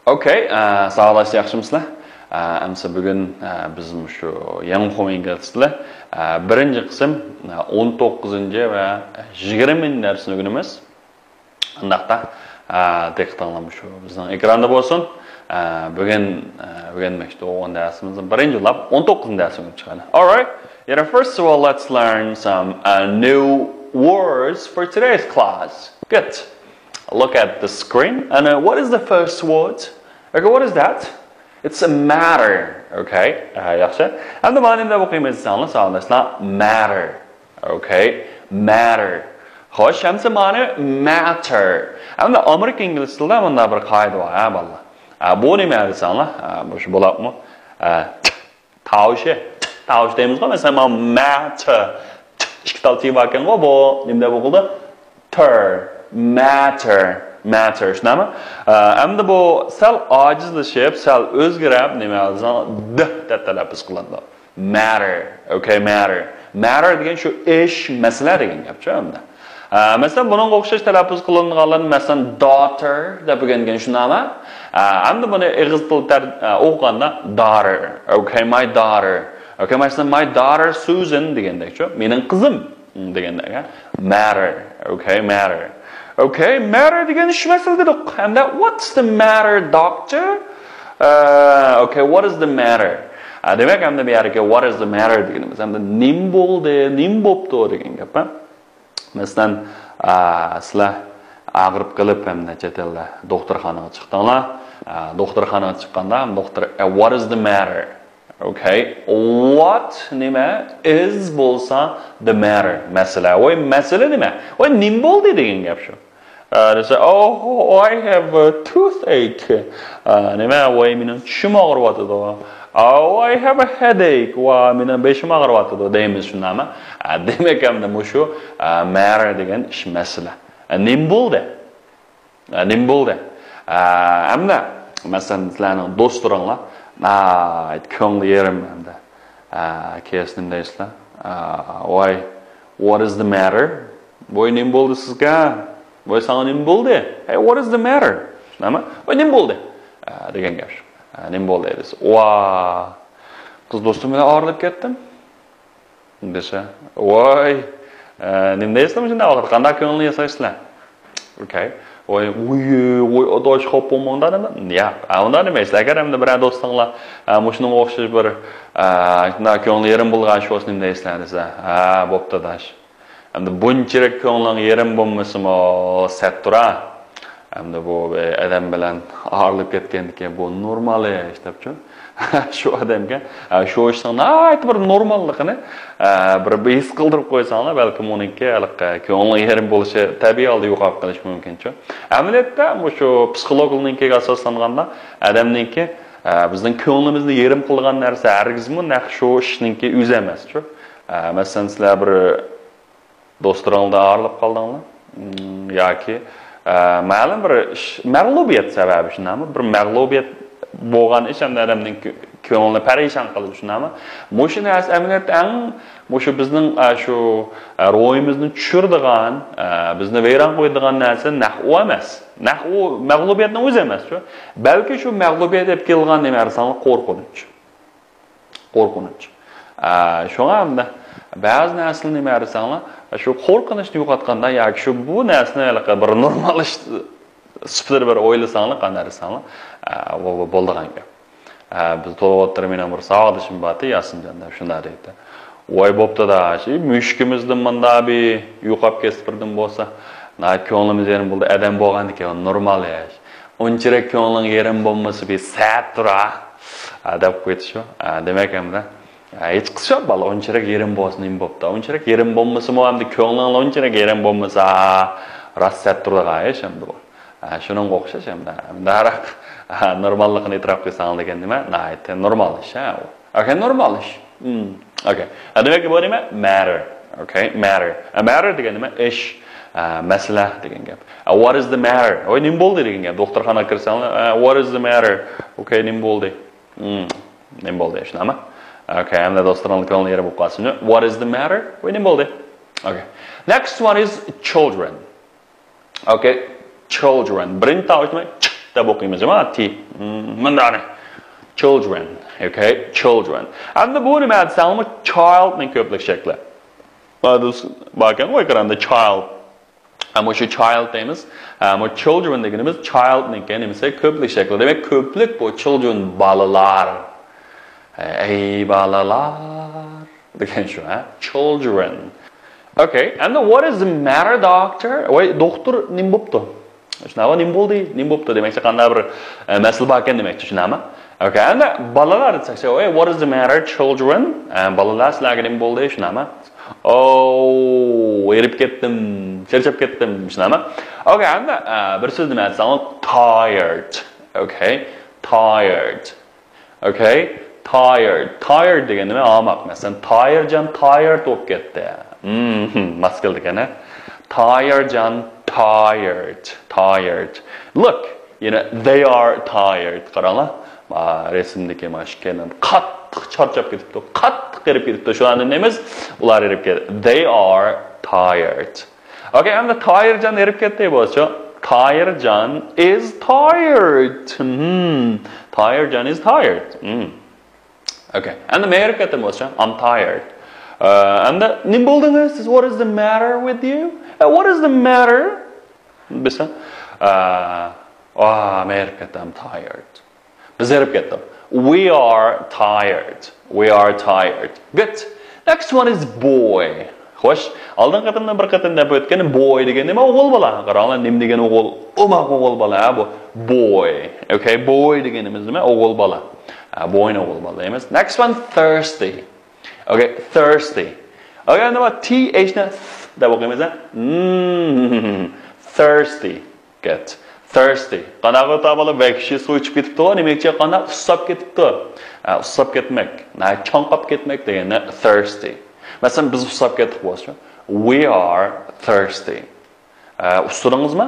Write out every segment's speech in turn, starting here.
Okay, sağlaş yaxshimizlar. Amsa bugun bizim şu yangi o'quv ingliz tili birinchi qism 19 va 20 darsni o'qiymiz. Undaqda diqqatinglar shu bizning ekranda bo'lsin. Bugun o'rganmoqchi bo'lgan darsimizning birinchi lab 19 darsni o'qib chiqadi. All right. Yeah, first of all, let's learn some new words for today's class. Good. Look at the screen. And what is the first word? Okay, what is that? It's a matter. Okay, yaxshi. Endi mana endi o'qiymiz sağlaşlar matter. Okay, matter. Xo'sh, hamsa mana matter. Endi Amerika ingliz tilida bunda bir qoida bor, ha bolalar. Bu nima desanlar? Bu shu bo'ladimi? Taush deymiz-ku, masalan, matter. Ikki tal t ekan bu nima bo'ldi? Matter shunami? Endi bu sal ojizlashib, sal o'zgarib, nima desan, deb talaffuz qilindi. Matter, okay, matter. Matter degan shu ish, masala degan gap-chi endi. Masalan, buning o'xshash talaffuz qilinganlarni masalan daughter deb o'rgangan shunami? Endi buni ingliz tilida o'qiganda daughter, okay, my daughter. Okay, masalan, my daughter Susan degandek-chi, mening qizim degandek, matter, okay, matter. Okay, matter degan ish masala dedik. Hamda what's the matter, doctor? Okay, what is the matter? Demak, hamda bu yerga what is the matter deganimiz hamda nim bo'ldi, nim bo'pti degan gap. Masalan, sizlar og'rib qilib hamda chet elda doktorxonaga chiqdinglar. Doktorxonaga chiqqanda doktor what is the matter? Okay, what nima is bo'lsa the matter masala. Voy masala nima? Voy nim bo'ldi degan gap shu. They say, oh, I have a toothache. Nima voy mening tishim og'riyapti. Oh, I have a headache. Va mening beshim og'riyapti deymiz shunami? Demak hamda shu matter degan ish masala. Nim bo'ldi. Nim bo'ldi. Hamda masalan sizlarning do'stlaringlar ko'ngli yerim hamda kesin deysizlar. Voy, what is the matter? Voy nim bo'ldi sizga? Voy sana nim bo'ldi? Hey, what is the matter? Nima? Voy nim bo'ldi? Degan gap shu. Nim bo'ldi desa. Va qiz do'stim bilan og'rilib ketdim. Desa, voy, nim deysizmi shunday og'ir? Qanday ko'ngli yasaysizlar? Okay. Voy, odosh xo'p bo'lmandimi? Yo'q, unda nima emas. Agar hamda bir do'stinglar mushuning o'xshash bir shunday ko'ngli yerim bo'lgan shu o'snim deysizlar desa, bo'pti dash. Hamda bunchalik ko'ngling yerim bo'lmasimi, sat tura. Hamda bu odam bilan og'irlib ketgandan bu normal ish debchi. Shu odamga shu ishning aytib bir normalligini bir his qildirib qo'ysanglar, balki uningga ko'ngli yerim bo'lishi tabiiy holda yo'qolib qolishi mumkin-chi. Amaliyotda shu psixologning asoslanganda odamningki bizning ko'nglimizni yerim qilgan narsa hargizmi naq shu ishningki o'zi emas-chi. Masalan, sizlar bir do'stlaringizdan og'irlab qoldinglar yoki ma'lum bir mag'lubiyat sababi shunami? Bir mag'lubiyat bo'lgan ish hamda odamning ko'nglini parishon qilib shunami? Shu narsa amaliyotda shu bizning shu ro'yimizni tushiradigan, bizni vayron qo'yadigan narsa nahvu emas. Nahvu mag'lubiyatning o'zi emas-ku. Balki shu mag'lubiyat deb kelgan narsalar qo'rqinch. Qo'rqinch. Shunga hamda ba'zi narsalar nima desanlar, shu qo'rqinchni yo'qotganda yoki shu bu narsani bir normal ish sifatida bir o'ylasanglar, qanday desanlar, bo'ldigan gap. Biz to'g'ri meni bir sog'dishim bor, Yasinjonda shunday deydi. Voy bo'pti-da, mushkimizdan menda bir yo'qolib ketibirdim bo'lsa, ko'nglimiz yerim bo'ldi, adam bo'lgan ekan, normal ish. Unchalik ko'ngling yerim bo'lmasa bir sat tura, deb qo'ydi shu. Demak hamda hech qisqa balo unchalik yerim bo'lsa nima bo'pti? Unchalik yerim bo'lmasa-mu hamda ko'ngling unchalik yerim bo'lmasa, rassat turadigan ish hamda bu. Shuning o'xshash hamda. Daraq normalligini e'tirof qilsang degan nima? Aytdi, normal ish. Okay, normal ish. Okay. Demak bu nima? Matter. Okay, matter. Matter degan nima? Ish, masala degan gap. What is the matter? Voy, nim bo'ldi degan gap. Doktorxonaga kirsanglar, what is the matter? Okay, nim bo'ldi. Nim bo'ldi shunami? Okay, hamda do'stlaringizga ko'ngli yerib qolsin. What is the matter? Voy, nim bo'ldi. Okay. Next one is children. Okay. Children. Birinchi tovushni deb o'qiymiz ama t. Mındani. Children, okay? Children. Endi bu nima desanmi childning ko'plik shakli. Bakın o ekranda child. Ama şu child deyimiz, ama children deganimiz childning kelimesi köplik şekli. Demek köplik bu children balalar. Ey balalar. Degan şu ha? Children. Okay, and what is the matter doctor? Oy doktor nim bo'pti? Shunava nim bo'ldi? Nim bo'pti demakchi qanday bir masala bor ekan demakchi, shunami? Okay, and balalar desakchi, oy what is the matter children? Balalar sizlarga nim bo'ldi, shunami? Oh, erib ketdim, charchab ketdim, shunami? Okay, and bir so'z nima desam, tired. Okay, tired. Okay, tired. Tired degan nima? Omaq. Masalan, tired bo'lib ketdi. Maskel degani. Tired. Look, you know, they are tired. Qaranglar. Resimdagi mashkenan qattiq charchab ketibdi. Qattiq erib ketibdi. Shu anda nemiz? Ular erib ketdi. They are tired. Okay, and the tired erib ketdi bo'lsa, tired is tired. Tired is tired. Okay, and the erib ketdi bo'lsa, I'm tired. And the nimbuldingiz, what is the matter with you? What is the matter? Bisa, I'm tired. We are tired. We are tired. Good. Next one is boy. Xo'sh, oldin qatimdan bir qatim deb o'tgan boy degan nima? O'g'il bola. Qaranglar, nim degan o'g'il, umaq o'g'il bola, bu boy. Okay, boy deganimiz nima? O'g'il bola. Boyni o'g'il bola emas. Next one, thirsty. Okay, thirsty. Okay, nima th na deb o'qiymiz a? Thirsty. Good. Thirsty. Qanaqa tabala vahshiy suv ichib ketibdi, nimaga qanaqa usab ketibdi? Usab ketmak, chanqab ketmak degani thirsty. Masalan, biz usab ketib bo'lsa, we are thirsty. Usturingizmi?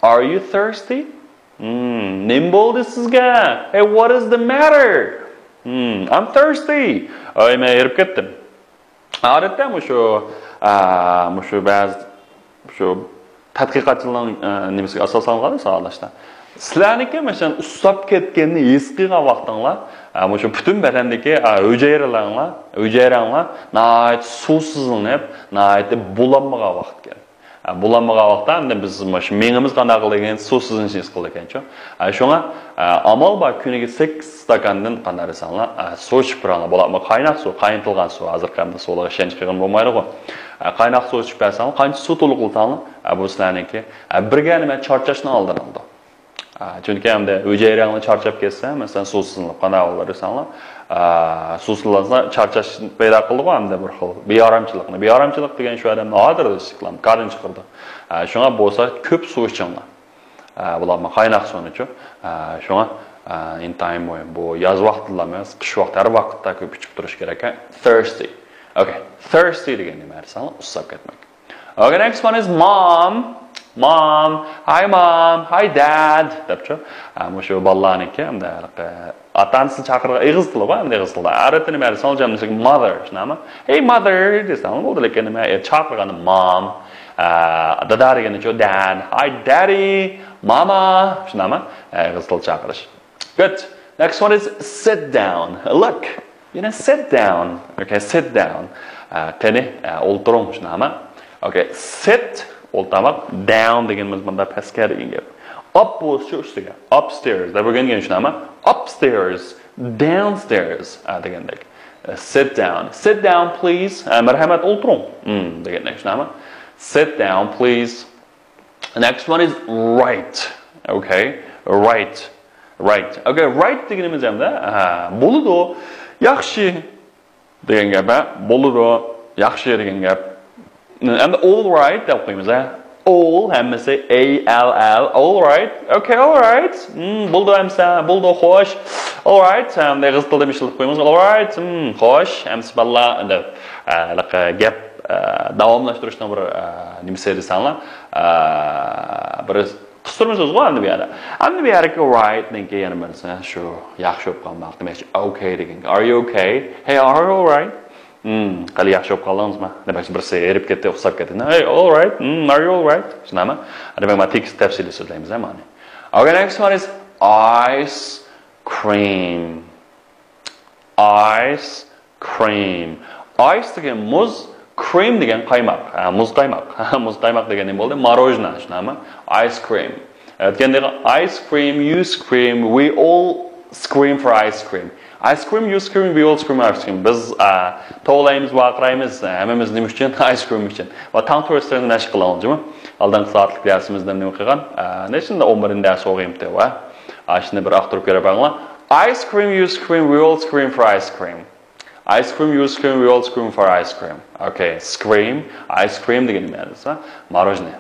Are you thirsty? Nim bo'ldi sizga? Hey, what is the matter? I'm thirsty. Ay, men erib ketdim. Odatda shu ba'zi shu tadqiqotchilarning nimasiga asoslangan savolashda. Sizlarniki masalan usab ketganni his qilgan vaqtinglar, shu butun badandagi hujayranglar nayt suvsizlanib, nayt bulanmagan vaqt keldi. Bulanmagan vaqtda endi biz shu mengimiz qanday qilgan suvsizlanishni his qildi ekan-ku. Shunga amal bor kuniga 8 stakandan qanday desanlar, suv ichib turanglar. Bo'ladi, qaynoq suv, qaynatilgan suv, hozir qamda suvga ishonch qilgan bo'lmaydi-ku. Qaynoq suv ichib bersanlar, qancha suv to'liq qilsanglar, bu sizlarniki birga nima charchashni oldin oldi. Chunki hamda hujayranglar charchab ketsa, masalan, suvsizlanib qanday bo'lar desanlar, suvsizlansa charchash paydo qildi-ku hamda bir xil beyoramchilikni. Beyoramchilik degan shu odamni hozir istiqlom, qarin chiqirdi. Shunga bo'lsa ko'p suv ichinglar. Bularni qaynoq suvni-chu. Shunga in time bu yoz vaqtida emas, qish vaqti har vaqtda ko'p ichib turish kerak. Thirsty. Okay, thirsty degan nima desanlar, usab ketmak. Okay, next one is mom. Mom, hi dad. Debchi. Shu bolalarniki hamda atanisi chaqirgan ig'iz tili bor, hamda ig'iz tilida. Arabda nima desanlar, jamlashik mother, shunami? Hey mother desanlar, bo'ldi, lekin nima chaqirgani mom. Dada degani chu dad. Hi daddy, mama, shunami? Ig'iz til chaqirish. Good. Next one is sit down. Look, you know, sit down. Okay, sit down. Qani o'ltiring, shunami? Okay, sit o'ltamak, down deganimiz bunda pastga degan gap. Up bo'lsa ustiga, upstairs deb o'rgangan shunami? Upstairs, downstairs degandek. Sit down. Sit down please. Marhamat o'ltiring. Degandek shunami? Sit down please. Next one is right. Okay, right. Right. Okay, right deganimiz hamda bo'ladi, yaxshi degan gap, bo'ladi, yaxshi degan gap. And all right, deb qo'yamiz. All hammasi A-L-L, all right. Okay, all right. Bo'ldi hamsa, bo'ldi, xo'sh. All right. Hamda g'iz tilda mishilib qo'yamiz. All right. Xo'sh. Hamsa balla unda gap davomlashtirishdan bir nimasi desanlar, bir qistirma so'z bor endi bu yerda. Endi bu yerga right degan yana bilsa, shu yaxshi bo'lib qolmoq demakchi, okay degan. Are you okay? Hey, are you all right? Qali yaxshi bo'lib qoldingizmi? Demak, birisi erib ketdi, uxsab ketdi. Hey, all right. Are you all right? Shunami? Demak, tekst tafsili so'zlaymiz, mana. Okay, next one is ice cream. Ice cream. Ice degan muz, cream degan qaymoq. Muz qaymoq. Muz qaymoq degan nima bo'ldi? Morojna, shunami? Ice cream. Aytgandek, ice cream, you scream, we all scream for ice cream. Ice cream, you scream, we all scream for ice cream. Biz to'g'laymiz, vaqiraymiz, hammamiz nima uchun? Ice cream uchun. Va tang to'g'risini mashq qilamizmi? Aldangi soatlik darsimizda nima o'qigan? Nechunda 11 dars o'qiyapti va shuni bir aqtirib ko'ra banglar. Ice cream, you scream, we all scream for ice cream. Ice cream, you scream, we all scream for ice cream. Okay, scream, ice cream degan nima? Morojniy.